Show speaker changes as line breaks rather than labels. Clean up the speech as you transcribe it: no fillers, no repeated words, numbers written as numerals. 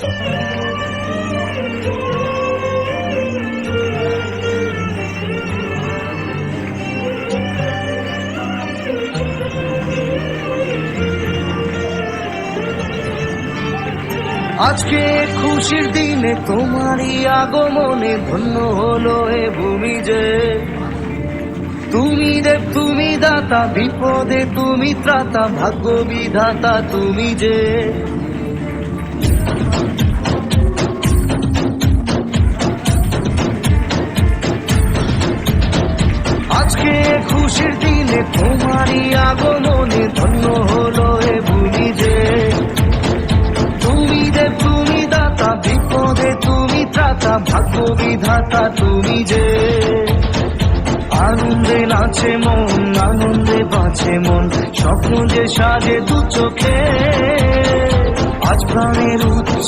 আজকে খুশির দিনে তোমারই আগমনে ধন্য হলো এ ভূমি যে। তুমি দেব তুমি দাতা, বিপদে তুমি ত্রাতা, ভাগ্য বিধাতা তুমি যে। আজকে খুশির দিনে তোমারই আগমনে ধন্য হলো এ ভূমি যে। তুমি দেব তুমি দাতা, বিপদে তুমি ত্রাতা, ভাগ্য বিধাতা তুমি যে। আনন্দে নাচে মন, আনন্দে বাঁচে মন, স্বপ্ন যে সাজে দু চোখে, আজ প্রাণের উৎসাহ